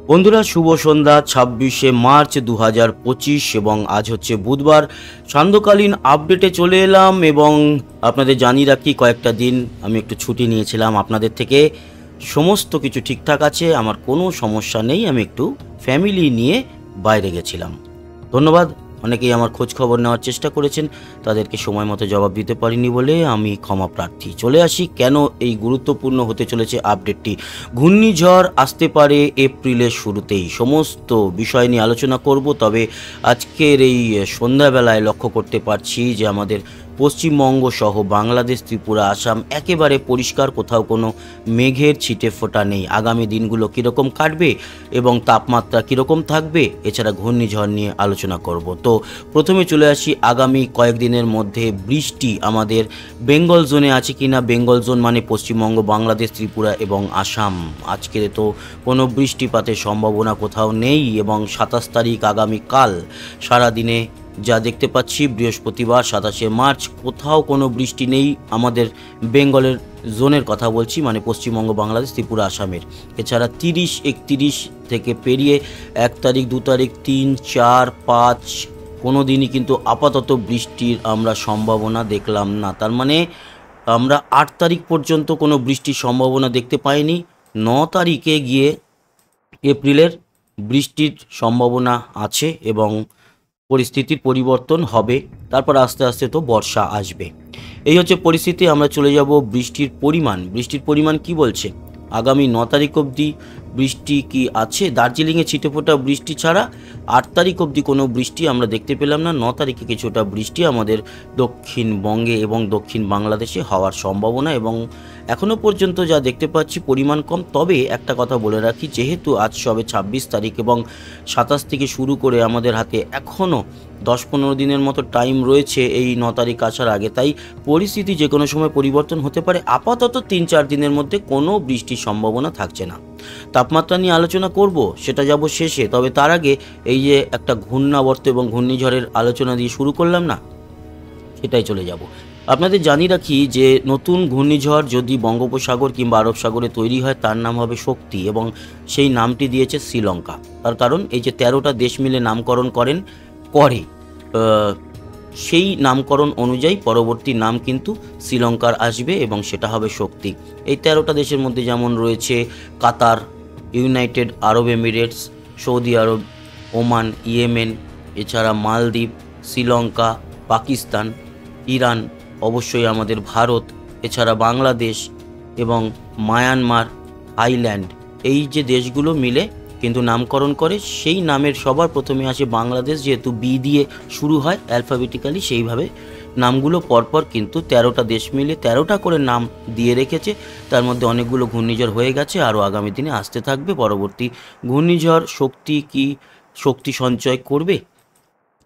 বন্ধুরা, শুভ সন্ধ্যা। 26শে মার্চ 2025 এবং আজ হচ্ছে বুধবার। সান্ধ্যকালীন আপডেটে চলে এলাম এবং আপনাদের জানিয়ে রাখি, কয়েকটা দিন আমি একটু ছুটি নিয়েছিলাম আপনাদের থেকে। সমস্ত কিছু ঠিকঠাক আছে, আমার কোনো সমস্যা নেই। আমি একটু ফ্যামিলি নিয়ে বাইরে গেছিলাম। ধন্যবাদ। অনেকেই আমার খোঁজ খবর নেওয়ার চেষ্টা করেছেন, তাদেরকে সময় মতো জবাব দিতে পারিনি বলে আমি ক্ষমা প্রার্থী। চলে আসি কেন এই গুরুত্বপূর্ণ হতে চলেছে আপডেটটি। ঘূর্ণিঝড় আসতে পারে এপ্রিলের শুরুতেই, সমস্ত বিষয় নিয়ে আলোচনা করব। তবে আজকের এই সন্ধ্যাবেলায় লক্ষ্য করতে পারছি যে আমাদের পশ্চিমবঙ্গ সহ বাংলাদেশ, ত্রিপুরা, আসাম একেবারে পরিষ্কার, কোথাও কোনো মেঘের ছিটে ফোঁটা নেই। আগামী দিনগুলো কীরকম কাটবে এবং তাপমাত্রা কীরকম থাকবে, এছাড়া ঘূর্ণিঝড় নিয়ে আলোচনা করব। তো প্রথমে চলে আসি, আগামী কয়েকদিনের মধ্যে বৃষ্টি আমাদের বেঙ্গল জোনে আছে কিনা। বেঙ্গল জোন মানে পশ্চিমবঙ্গ, বাংলাদেশ, ত্রিপুরা এবং আসাম। আজকে তো কোনো বৃষ্টিপাতের সম্ভাবনা কোথাও নেই এবং 27 তারিখ আগামীকাল সারাদিনে যা দেখতে পাচ্ছি, বৃহস্পতিবার 27শে মার্চ, কোথাও কোনো বৃষ্টি নেই আমাদের বেঙ্গলের জোনের কথা বলছি, মানে পশ্চিমবঙ্গ, বাংলাদেশ, ত্রিপুরা, আসামের। এছাড়া 30, 31 থেকে পেরিয়ে 1 তারিখ, 2 তারিখ, 3, 4, 5 কোনো দিনই কিন্তু আপাতত বৃষ্টির আমরা সম্ভাবনা দেখলাম না। তার মানে আমরা 8 তারিখ পর্যন্ত কোনো বৃষ্টির সম্ভাবনা দেখতে পাইনি। 9 তারিখে গিয়ে এপ্রিলের বৃষ্টির সম্ভাবনা আছে এবং পরিস্থিতির পরিবর্তন হবে। তারপর আস্তে আস্তে তো বর্ষা আসবে। এই হচ্ছে পরিস্থিতি। আমরা চলে যাব বৃষ্টির পরিমাণ। বৃষ্টির পরিমাণ কি বলছে? আগামী 9 তারিখ অবধি বৃষ্টি কি আছে? দার্জিলিংয়ে ছিটেফোঁটা বৃষ্টি ছাড়া 8 তারিখ অবধি কোনো বৃষ্টি আমরা দেখতে পেলাম না। 9 তারিখে কিছুটা বৃষ্টি আমাদের দক্ষিণবঙ্গে এবং দক্ষিণ বাংলাদেশে হওয়ার সম্ভাবনা, এবং এখনও পর্যন্ত যা দেখতে পাচ্ছি পরিমাণ কম। তবে একটা কথা বলে রাখি, যেহেতু আজ সবে 26 তারিখ এবং 27 থেকে শুরু করে আমাদের হাতে এখনও 10-15 দিনের মতো টাইম রয়েছে এই 9 তারিখ আসার আগে, তাই পরিস্থিতি যে কোনো সময় পরিবর্তন হতে পারে। আপাতত 3-4 দিনের মধ্যে কোনো বৃষ্টির সম্ভাবনা থাকছে না। তাপমাত্রা নিয়ে আলোচনা করব, সেটা যাব শেষে। তবে তার আগে এই যে একটা ঘূর্ণাবর্ত এবং ঘূর্ণিঝড়ের আলোচনা দিয়ে শুরু করলাম না, সেটাই চলে যাব। আপনাদের জানিয়ে রাখি যে নতুন ঘূর্ণিঝড় যদি বঙ্গোপসাগর কিংবা আরব সাগরে তৈরি হয়, তার নাম হবে শক্তি, এবং সেই নামটি দিয়েছে শ্রীলঙ্কা। তার কারণ এই যে 13টা দেশ মিলে নামকরণ করে সেই নামকরণ অনুযায়ী পরবর্তী নাম কিন্তু শ্রীলঙ্কার আসবে এবং সেটা হবে শক্তি। এই 13টা দেশের মধ্যে যেমন রয়েছে কাতার, ইউনাইটেড আরব এমিরেটস, সৌদি আরব, ওমান, ইয়েমেন, এছাড়া মালদ্বীপ, শ্রীলঙ্কা, পাকিস্তান, ইরান, অবশ্যই আমাদের ভারত, এছাড়া বাংলাদেশ এবং মায়ানমার, থাইল্যান্ড। এই যে দেশগুলো মিলে কিন্তু নামকরণ করে, সেই নামের সবার প্রথমে আসে বাংলাদেশ, যেহেতু বি দিয়ে শুরু হয় অ্যালফাবেটিক্যালি, সেইভাবে নামগুলো পরপর কিন্তু 13টা দেশ মিলে 13টা করে নাম দিয়ে রেখেছে। তার মধ্যে অনেকগুলো ঘূর্ণিঝড় হয়ে গেছে, আরও আগামী দিনে আসতে থাকবে। পরবর্তী ঘূর্ণিঝড় শক্তি কি শক্তি সঞ্চয় করবে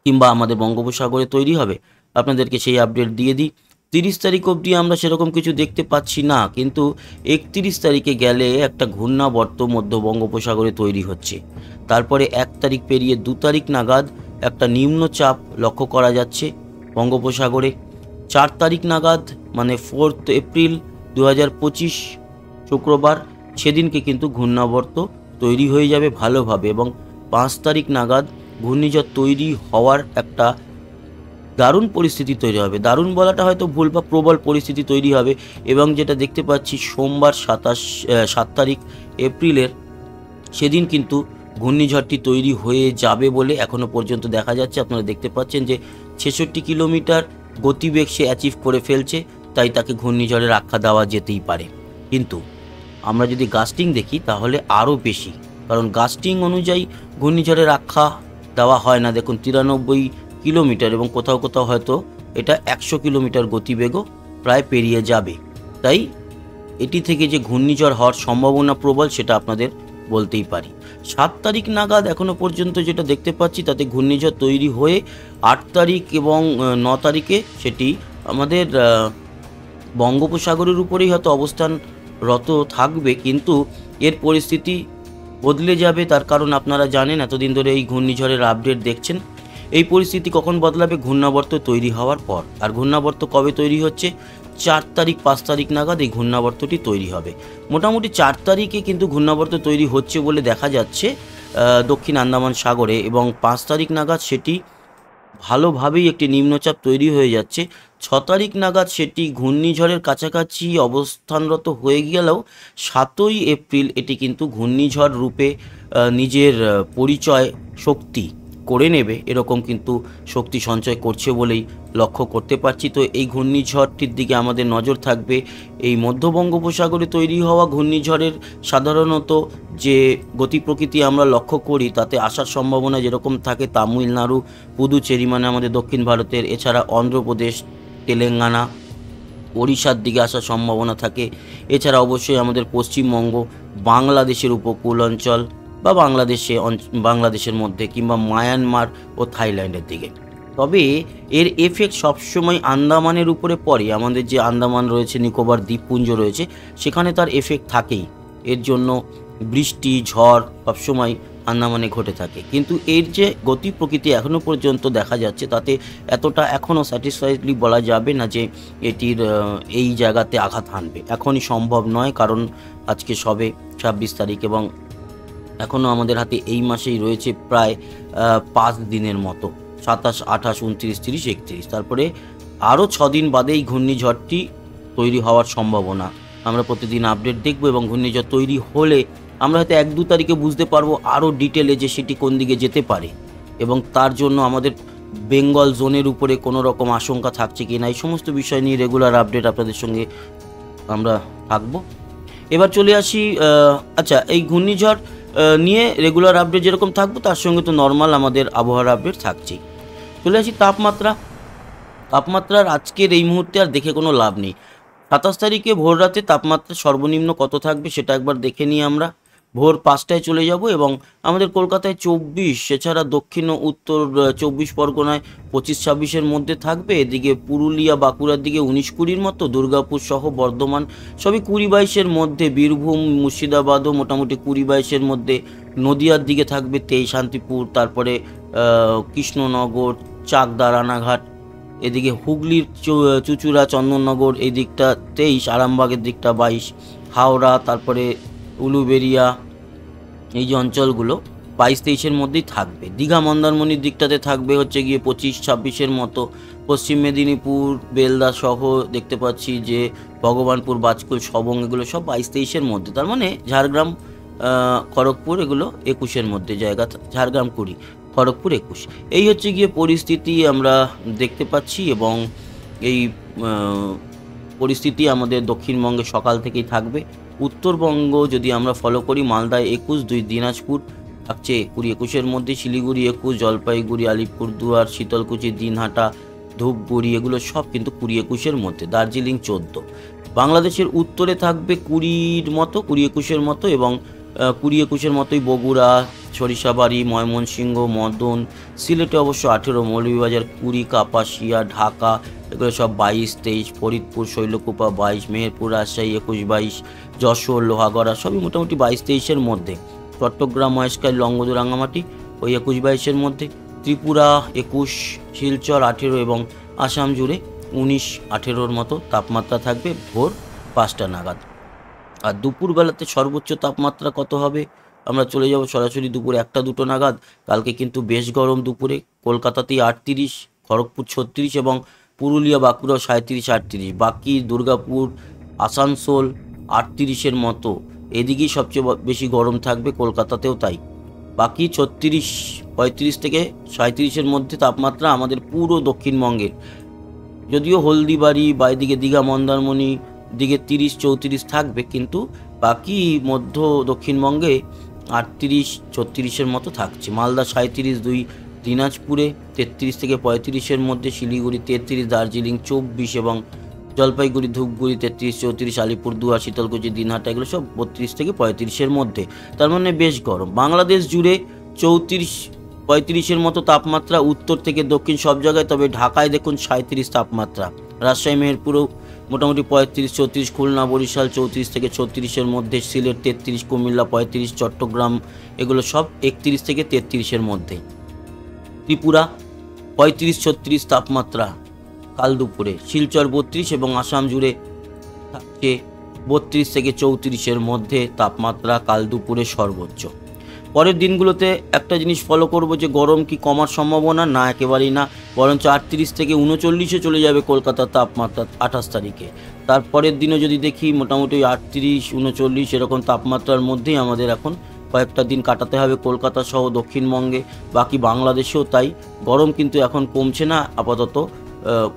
কিংবা আমাদের বঙ্গোপসাগরে তৈরি হবে, আপনাদেরকে সেই আপডেট দিয়ে দিই। 30 তারিখ অবধি আমরা সেরকম কিছু দেখতে পাচ্ছি না, কিন্তু 31 তারিখে গেলে একটা ঘূর্ণাবর্ত মধ্য বঙ্গোপসাগরে তৈরি হচ্ছে। তারপরে 1 তারিখ পেরিয়ে 2 তারিখ নাগাদ একটা নিম্নচাপ লক্ষ্য করা যাচ্ছে বঙ্গোপসাগরে। 4 তারিখ নাগাদ মানে 4 এপ্রিল 2025 শুক্রবার, সেদিনকে কিন্তু ঘূর্ণাবর্ত তৈরি হয়ে যাবে ভালোভাবে, এবং 5 তারিখ নাগাদ ঘূর্ণিঝড় তৈরি হওয়ার একটা দারুণ পরিস্থিতি তৈরি হবে। দারুণ বলাটা হয়তো ভুল, বা প্রবল পরিস্থিতি তৈরি হবে। এবং যেটা দেখতে পাচ্ছি সোমবার 7 তারিখ এপ্রিলের, সেদিন কিন্তু ঘূর্ণিঝড়টি তৈরি হয়ে যাবে বলে এখনও পর্যন্ত দেখা যাচ্ছে। আপনারা দেখতে পাচ্ছেন যে 66 কিলোমিটার গতিবেগ সে অ্যাচিভ করে ফেলছে, তাই তাকে ঘূর্ণিঝড়ের আখ্যা দেওয়া যেতেই পারে। কিন্তু আমরা যদি গাস্টিং দেখি তাহলে আরও বেশি, কারণ গাস্টিং অনুযায়ী ঘূর্ণিঝড়ের আখ্যা দেওয়া হয় না। দেখুন 93 কিলোমিটার, এবং কোথাও কোথাও হয়তো এটা 100 কিলোমিটার গতিবেগও প্রায় পেরিয়ে যাবে। তাই এটি থেকে যে ঘূর্ণিঝড় হওয়ার সম্ভাবনা প্রবল, সেটা আপনাদের বলতেই পারি। 7 তারিখ নাগাদ এখনও পর্যন্ত যেটা দেখতে পাচ্ছি, তাতে ঘূর্ণিঝড় তৈরি হয়ে 8 তারিখ এবং 9 তারিখে সেটি আমাদের বঙ্গোপসাগরের উপরেই হয়তো অবস্থানরত থাকবে, কিন্তু এর পরিস্থিতি বদলে যাবে। তার কারণ আপনারা জানেন, এতদিন ধরে এই ঘূর্ণিঝড়ের আপডেট দেখছেন। এই পরিস্থিতি কখন বদলাবে? ঘূর্ণাবর্ত তৈরি হওয়ার পর। আর ঘূর্ণাবর্ত কবে তৈরি হচ্ছে? 4 তারিখ 5 তারিখ নাগাদ এই ঘূর্ণাবর্তটি তৈরি হবে। মোটামুটি 4 তারিখে কিন্তু ঘূর্ণাবর্ত তৈরি হচ্ছে বলে দেখা যাচ্ছে। দক্ষিণ আন্দামান সাগরে, এবং 5 তারিখ নাগাদ সেটি ভালোভাবেই একটি নিম্নচাপ তৈরি হয়ে যাচ্ছে। 6 তারিখ নাগাদ সেটি ঘূর্ণিঝড়ের কাছাকাছি অবস্থানরত হয়ে গেলেও 7ই এপ্রিল এটি কিন্তু ঘূর্ণিঝড় রূপে নিজের পরিচয় শক্তি করে নেবে, এরকম কিন্তু শক্তি সঞ্চয় করছে বলেই লক্ষ্য করতে পারছি। তো এই ঘূর্ণিঝড়টির দিকে আমাদের নজর থাকবে। এই মধ্য বঙ্গোপসাগরে তৈরি হওয়া ঘূর্ণিঝড়ের সাধারণত যে গতি প্রকৃতি আমরা লক্ষ্য করি তাতে আসার সম্ভাবনা যেরকম থাকে তামিলনাড়ু, পুদুচেরি মানে আমাদের দক্ষিণ ভারতের, এছাড়া অন্ধ্রপ্রদেশ, তেলেঙ্গানা, ওড়িশার দিকে আসার সম্ভাবনা থাকে। এছাড়া অবশ্যই আমাদের পশ্চিমবঙ্গ, বাংলাদেশের উপকূল অঞ্চল বা বাংলাদেশের মধ্যে, কিংবা মায়ানমার ও থাইল্যান্ডের দিকে। তবে এর এফেক্ট সবসময় আন্দামানের উপরে পড়ে। আমাদের যে আন্দামান রয়েছে, নিকোবর দ্বীপপুঞ্জ রয়েছে, সেখানে তার এফেক্ট থাকেই। এর জন্য বৃষ্টি, ঝড় সবসময় আন্দামানে ঘটে থাকে। কিন্তু এর যে গতি প্রকৃতি এখনও পর্যন্ত দেখা যাচ্ছে তাতে এতটা এখনও স্যাটিসফাইডলি বলা যাবে না যে এটির এই জায়গাতে আঘাত হানবে। এখনই সম্ভব নয়, কারণ আজকে সবে 26 তারিখ এবং এখনও আমাদের হাতে এই মাসেই রয়েছে প্রায় 5 দিনের মতো, 27, 28, 29, 30, 31। তারপরে আরও 6 দিন বাদে এই ঘূর্ণিঝড়টি তৈরি হওয়ার সম্ভাবনা। আমরা প্রতিদিন আপডেট দেখব এবং ঘূর্ণিঝড় তৈরি হলে আমরা হয়তো 1-2 তারিখে বুঝতে পারবো আরও ডিটেলে যে সেটি কোন দিকে যেতে পারে, এবং তার জন্য আমাদের বেঙ্গল জোনের উপরে কোনো রকম আশঙ্কা থাকছে কি না, এই সমস্ত বিষয় নিয়ে রেগুলার আপডেট আপনাদের সঙ্গে আমরা থাকবো। এবার চলে আসি, আচ্ছা, এই ঘূর্ণিঝড় নিয়ে রেগুলার আপডেট যেরকম থাকবো তার সঙ্গে তো নর্মাল আমাদের আবহাওয়ার আপডেট থাকছেই। চলে আসি তাপমাত্রার আজকের এই মুহূর্তে আর দেখে কোনো লাভ নেই। 27 তারিখে ভোর রাতে তাপমাত্রা সর্বনিম্ন কত থাকবে সেটা একবার দেখে নিই আমরা। ভোর 5টায় চলে যাব এবং আমাদের কলকাতায় 24, এছাড়া দক্ষিণ ও উত্তর 24 পরগনায় 25-26-এর মধ্যে থাকবে। এদিকে পুরুলিয়া, বাঁকুড়ার দিকে 19-20-র মতো, দুর্গাপুর সহ বর্ধমান সবই 20-22-এর মধ্যে, বীরভূম, মুর্শিদাবাদও মোটামুটি 20-22-এর মধ্যে, নদিয়ার দিকে থাকবে 23, শান্তিপুর, তারপরে কৃষ্ণনগর, চাকদা, রানাঘাট, এদিকে হুগলির চুঁচুড়া, চন্দননগর এই দিকটা 23, আরামবাগের দিকটা 22, হাওড়া, তারপরে উলুবেড়িয়া, এই যে অঞ্চলগুলো 22-23-এর মধ্যেই থাকবে। দীঘা, মন্দারমণির দিকটাতে থাকবে হচ্ছে গিয়ে 25-26-এর মতো। পশ্চিম মেদিনীপুর, বেলদা সহ দেখতে পাচ্ছি যে ভগবানপুর, বাজকুল, সবং এগুলো সব 22-23-এর মধ্যে। তার মানে ঝাড়গ্রাম, খড়গপুর এগুলো 21-এর মধ্যে জায়গা, ঝাড়গ্রাম 20, খড়গপুর 21। এই হচ্ছে গিয়ে পরিস্থিতি আমরা দেখতে পাচ্ছি, এবং এই পরিস্থিতি আমাদের দক্ষিণবঙ্গে সকাল থেকেই থাকবে। উত্তরবঙ্গ যদি আমরা ফলো করি, মালদায় 21, দিনাজপুর থাকছে 20-21-এর মধ্যে, শিলিগুড়ি 21, জলপাইগুড়ি, আলিপুরদুয়ার, শীতলকুচি, দিনহাটা, ধূপগুড়ি এগুলো সব কিন্তু 20-21-এর মধ্যে, দার্জিলিং 14। বাংলাদেশের উত্তরে থাকবে 20-র মতো, 20-21-এর মতো, এবং 20-21-এর মতোই বগুড়া, সরিষাবাড়ি, ময়মনসিংহ, মদন, সিলেটে অবশ্য 18, মৌলভীবাজার 20, কাপাসিয়া, ঢাকা এগুলো সব 22-23, ফরিদপুর, শৈলকুপা 22, মেহেরপুর, রাজশাহী 21-22, যশোর, লোহাগড়া সবই মোটামুটি 22-23-এর মধ্যে, চট্টগ্রাম, মহেশখালী, লংগদু, রাঙামাটি ওই 21-22-এর মধ্যে, ত্রিপুরা 21, শিলচর 18 এবং আসাম জুড়ে 19-18-র মতো তাপমাত্রা থাকবে ভোর 5টা নাগাদ। আর দুপুরবেলাতে সর্বোচ্চ তাপমাত্রা কত হবে আমরা চলে যাব সরাসরি দুপুর 1-2 নাগাদ। কালকে কিন্তু বেশ গরম দুপুরে, কলকাতাতেই 38, খড়গপুর 36 এবং পুরুলিয়া, বাঁকুড়া 37-38, বাকি দুর্গাপুর, আসানসোল 38-এর মতো, এদিকেই সবচেয়ে বেশি গরম থাকবে, কলকাতাতেও তাই। বাকি 36, 35 থেকে 37-এর মধ্যে তাপমাত্রা আমাদের পুরো দক্ষিণবঙ্গের, যদিও হলদিবাড়ি বা এদিকে দীঘা, মন্দারমণি দিকে 30-34 থাকবে, কিন্তু বাকি মধ্য দক্ষিণবঙ্গে 38-36-এর মতো থাকছে। মালদা 37-2, দিনাজপুরে 33 থেকে 35-এর মধ্যে, শিলিগুড়ি 33, দার্জিলিং 24 এবং জলপাইগুড়ি, ধূপগুড়ি 33-34, আলিপুরদুয়ার, শীতলকুচি, দিনহাটা এগুলো সব 32 থেকে 35-এর মধ্যে। তার মানে বেশ গরম। বাংলাদেশ জুড়ে 34-35-এর মতো তাপমাত্রা, উত্তর থেকে দক্ষিণ সব জায়গায়, তবে ঢাকায় দেখুন 37 তাপমাত্রা, রাজশাহী, মেহেরপুরেও মোটামুটি 35-34, খুলনা, বরিশাল 34 থেকে 36-এর মধ্যে, সিলেট 33, কুমিল্লা 35, চট্টগ্রাম এগুলো সব 31 থেকে 33-এর মধ্যে, ত্রিপুরা 35-36 তাপমাত্রা কাল দুপুরে, শিলচর 32 এবং আসাম জুড়ে থাকছে 32 থেকে 34-এর মধ্যে তাপমাত্রা কাল দুপুরে সর্বোচ্চ। পরের দিনগুলোতে একটা জিনিস ফলো করব যে গরম কি কমার সম্ভাবনা না, একেবারেই না, বরঞ্চ 38 থেকে 39-এ চলে যাবে কলকাতার তাপমাত্রা 28 তারিখে। তারপরের দিনও যদি দেখি মোটামুটি 38-39 এরকম তাপমাত্রার মধ্যেই আমাদের এখন কয়েকটা দিন কাটাতে হবে কলকাতা সহ দক্ষিণবঙ্গে, বাকি বাংলাদেশেও তাই। গরম কিন্তু এখন কমছে না আপাতত,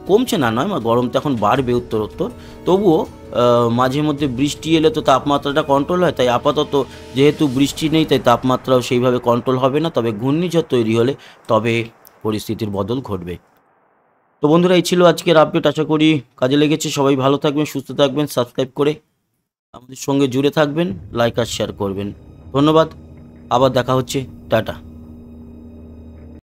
কমছে না নয়, গরম তো এখন বাড়বে উত্তরোত্তর, তবুও মাঝে মধ্যে বৃষ্টি এলে তো তাপমাত্রাটা কন্ট্রোল হয়, তাই আপাতত যেহেতু বৃষ্টি নেই তাই তাপমাত্রাও সেইভাবে কন্ট্রোল হবে না, তবে ঘূর্ণিঝড় তৈরি হলে তবে পরিস্থিতির বদল ঘটবে। তো বন্ধুরা, এই ছিল আজকের আপডেট, আশা করি কাজে লেগেছে। সবাই ভালো থাকবেন, সুস্থ থাকবেন, সাবস্ক্রাইব করে আমাদের সঙ্গে জুড়ে থাকবেন, লাইক আর শেয়ার করবেন। ধন্যবাদ, আবার দেখা হচ্ছে, টাটা।